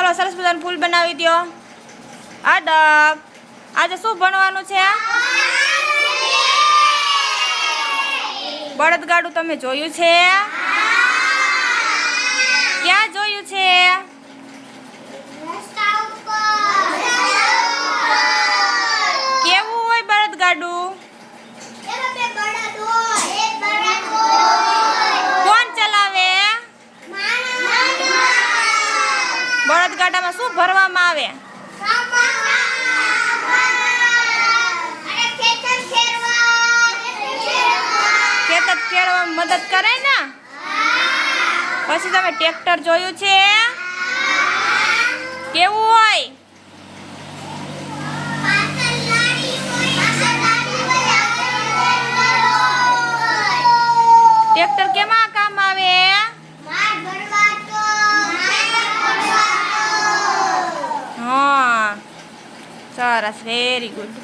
ચાલો સરસ મજાનું ફૂલ બનાવી દો. અડબ આજે શું ભણવાનું છે? બળદગાડું તમે જોયું છે? ક્યાં જોયું છે? કેવું હોય બળદગાડું? કોણ ચલાવે? બળદગાડામાં શું ભરવામાં આવે? ખેતર ખેડવામાં મદદ કરે ને? પછી તમે ટ્રેક્ટર જોયું છે? કેવું હોય? ટ્રેક્ટર કેમાં કામ આવે? હા સરસ, વેરી ગુડ.